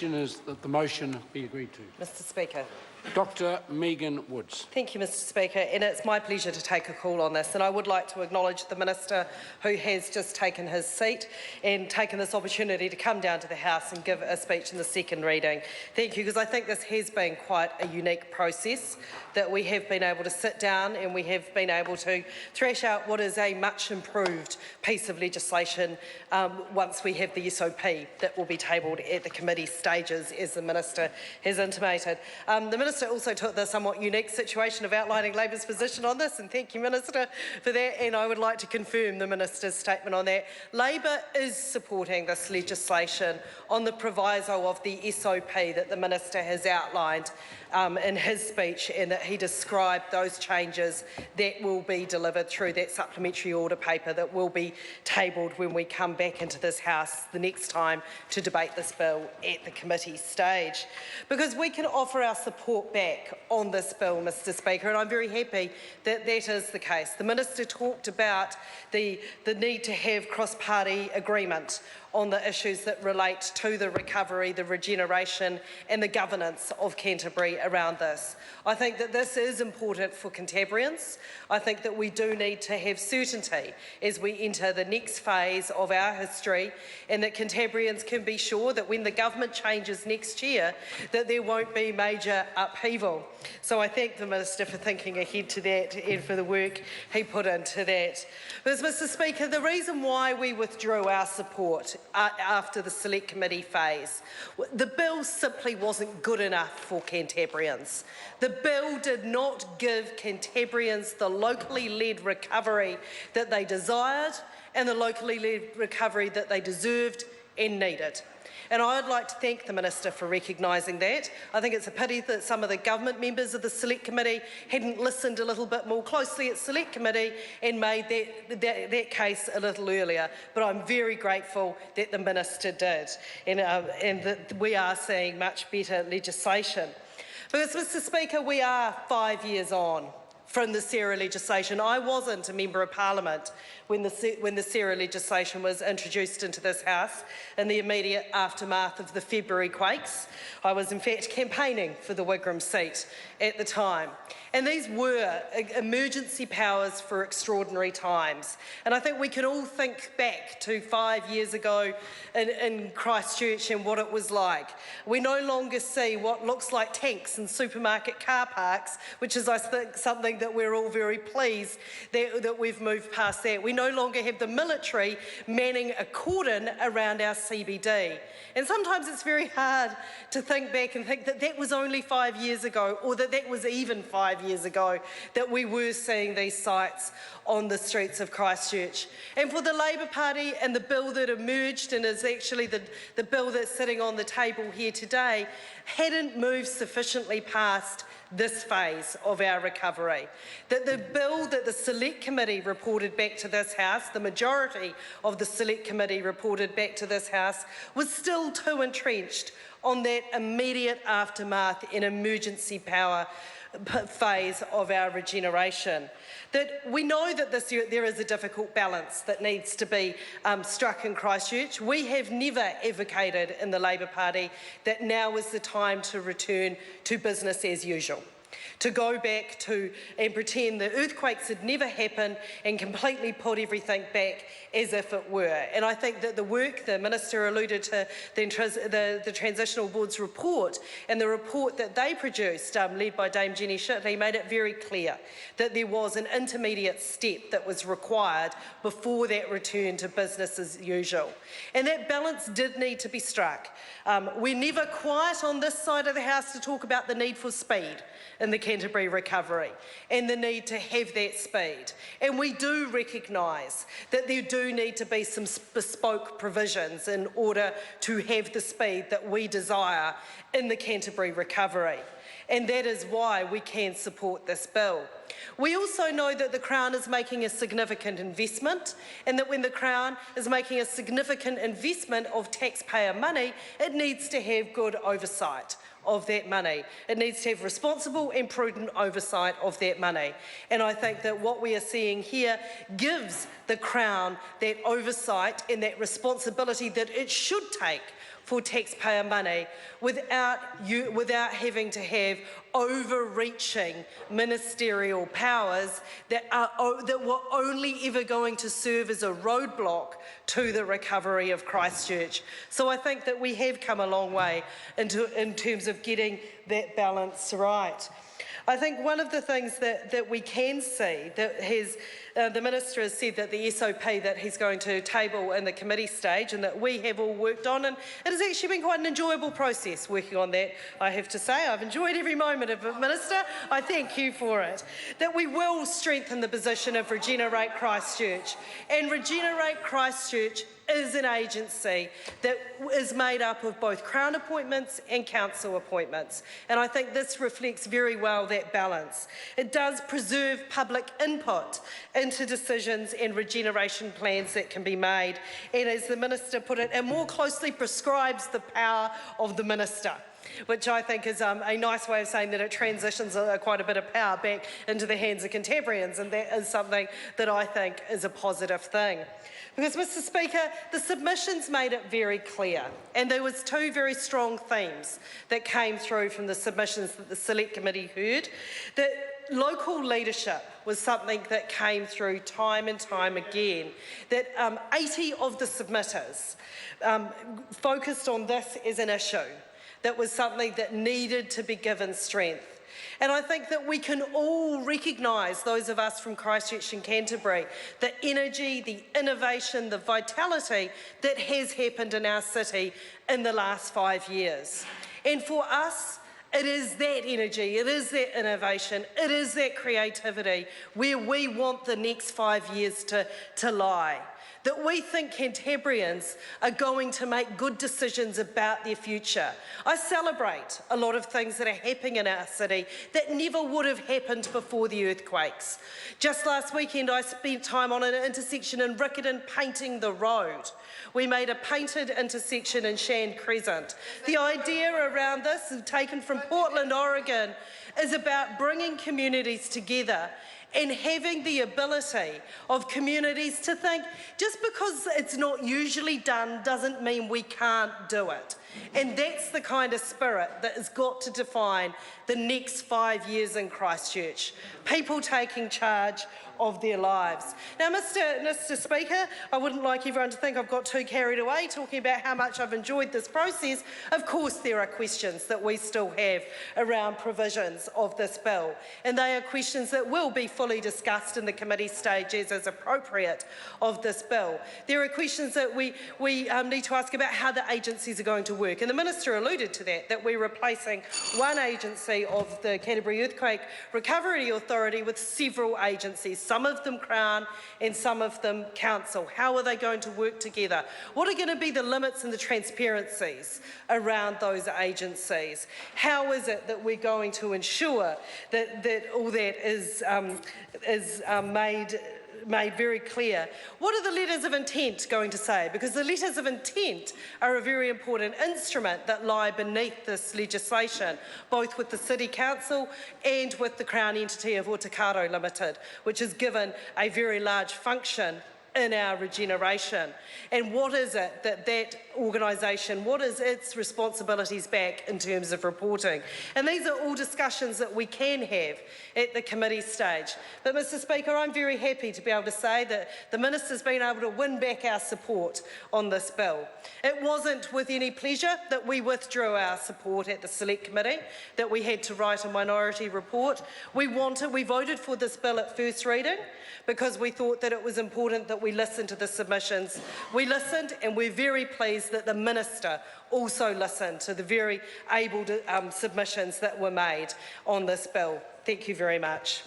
question is that the motion be agreed to. Mr Speaker. Dr Megan Woods. Thank you, Mr Speaker, and it's my pleasure to take a call on this, and I would like to acknowledge the Minister who has just taken his seat and taken this opportunity to come down to the House and give a speech in the second reading. Thank you, because I think this has been quite a unique process, that we have been able to sit down and we have been able to thrash out what is a much improved piece of legislation once we have the SOP that will be tabled at the committee stages, as the Minister has intimated. The Minister also took the somewhat unique situation of outlining Labour's position on this, and thank you, Minister, for that, and I would like to confirm the Minister's statement on that. Labour is supporting this legislation on the proviso of the SOP that the Minister has outlined in his speech, and that he described those changes that will be delivered through that supplementary order paper that will be tabled when we come back into this House the next time to debate this bill at the committee stage. Because we can offer our support back on this bill, Mr Speaker, and I'm very happy that that is the case. The Minister talked about the need to have cross-party agreement on the issues that relate to the recovery, the regeneration and the governance of Canterbury around this. I think that this is important for Cantabrians. I think that we do need to have certainty as we enter the next phase of our history, and that Cantabrians can be sure that when the government changes next year, that there won't be major upheaval. So I thank the Minister for thinking ahead to that and for the work he put into that. Because, Mr Speaker, the reason why we withdrew our support after the Select Committee phase, the bill simply wasn't good enough for Cantabrians. The bill did not give Cantabrians the locally led recovery that they desired and the locally led recovery that they deserved and needed. And I would like to thank the Minister for recognising that. I think it's a pity that some of the government members of the Select Committee hadn't listened a little bit more closely at Select Committee and made that case a little earlier. But I'm very grateful that the Minister did, and that we are seeing much better legislation. Because, Mr Speaker, we are 5 years on from the SERA legislation. I wasn't a Member of Parliament when the SERA legislation was introduced into this House in the immediate aftermath of the February quakes. I was in fact campaigning for the Wigram seat at the time. And these were emergency powers for extraordinary times. And I think we can all think back to 5 years ago in Christchurch and what it was like. We no longer see what looks like tanks in supermarket car parks, which is, I think, something that we're all very pleased that we've moved past that. We no longer have the military manning a cordon around our CBD. And sometimes it's very hard to think back and think that that was only 5 years ago, or that that was even 5 years ago, that we were seeing these sites on the streets of Christchurch. And for the Labour Party and the bill that emerged, and is actually the bill that's sitting on the table here today, hadn't moved sufficiently past this phase of our recovery. That the bill that the Select Committee reported back to this House, the majority of the Select Committee reported back to this House, was still too entrenched on that immediate aftermath and emergency power phase of our regeneration. That we know that there is a difficult balance that needs to be struck in Christchurch. We have never advocated in the Labour Party that now is the time to return to business as usual, to go back to and pretend the earthquakes had never happened and completely put everything back as if it were. And I think that the work, the Minister alluded to the Transitional Board's report, and the report that they produced, led by Dame Jenny Shitley, made it very clear that there was an intermediate step that was required before that return to business as usual. And that balance did need to be struck. We're never quiet on this side of the House to talk about the need for speed in the Canterbury recovery and the need to have that speed. And we do recognise that there do need to be some bespoke provisions in order to have the speed that we desire in the Canterbury recovery. And that is why we can support this bill. We also know that the Crown is making a significant investment, and that when the Crown is making a significant investment of taxpayer money, it needs to have good oversight of that money. It needs to have responsible and prudent oversight of that money. And I think that what we are seeing here gives the Crown that oversight and that responsibility that it should take for taxpayer money without having to have overreaching ministerial powers that were only ever going to serve as a roadblock to the recovery of Christchurch. So I think that we have come a long way in terms of getting that balance right. I think one of the things that we can see that the Minister has said that the SOP that he's going to table in the committee stage and that we have all worked on, and it has actually been quite an enjoyable process working on that, I have to say. I've enjoyed every moment of it, Minister. I thank you for it. That we will strengthen the position of Regenerate Christchurch. And Regenerate Christchurch is an agency that is made up of both Crown appointments and Council appointments. And I think this reflects very well that balance. It does preserve public input into decisions and regeneration plans that can be made. And as the Minister put it, it more closely prescribes the power of the Minister, which I think is a nice way of saying that it transitions quite a bit of power back into the hands of contemporaries, and that is something that I think is a positive thing. Because, Mr. Speaker, the submissions made it very clear, and there was two very strong themes that came through from the submissions that the Select Committee heard, that local leadership was something that came through time and time again, that 80 of the submitters focused on this as an issue that was something that needed to be given strength. And I think that we can all recognise, those of us from Christchurch and Canterbury, the energy, the innovation, the vitality that has happened in our city in the last 5 years. And for us, it is that energy, it is that innovation, it is that creativity where we want the next 5 years to lie. That we think Cantabrians are going to make good decisions about their future. I celebrate a lot of things that are happening in our city that never would have happened before the earthquakes. Just last weekend I spent time on an intersection in Riccarton painting the road. We made a painted intersection in Shan Crescent. The idea around this, taken from Portland, Oregon, is about bringing communities together and having the ability of communities to think, just because it's not usually done doesn't mean we can't do it. And that's the kind of spirit that has got to define the next 5 years in Christchurch. People taking charge of their lives. Now, Mr. Speaker, I wouldn't like everyone to think I've got too carried away talking about how much I've enjoyed this process. Of course, there are questions that we still have around provisions of this bill, and they are questions that will be fully discussed in the committee stages as appropriate of this bill. There are questions that we need to ask about how the agencies are going to work, and the Minister alluded to that we're replacing one agency of the Canterbury Earthquake Recovery Authority with several agencies, some of them Crown and some of them Council. How are they going to work together? What are going to be the limits and the transparencies around those agencies? How is it that we're going to ensure that all that is made very clear? What are the letters of intent going to say? Because the letters of intent are a very important instrument that lie beneath this legislation, both with the City Council and with the Crown entity of Otakaro Limited, which is given a very large function in our regeneration. And what is it that organisation, what is its responsibilities back in terms of reporting? And these are all discussions that we can have at the committee stage. But Mr. Speaker, I'm very happy to be able to say that the Minister's been able to win back our support on this bill. It wasn't with any pleasure that we withdrew our support at the Select Committee, that we had to write a minority report. We voted for this bill at first reading because we thought that it was important that we listen to the submissions. We listened, and we're very pleased that the Minister also listened to the very able submissions that were made on this bill. Thank you very much.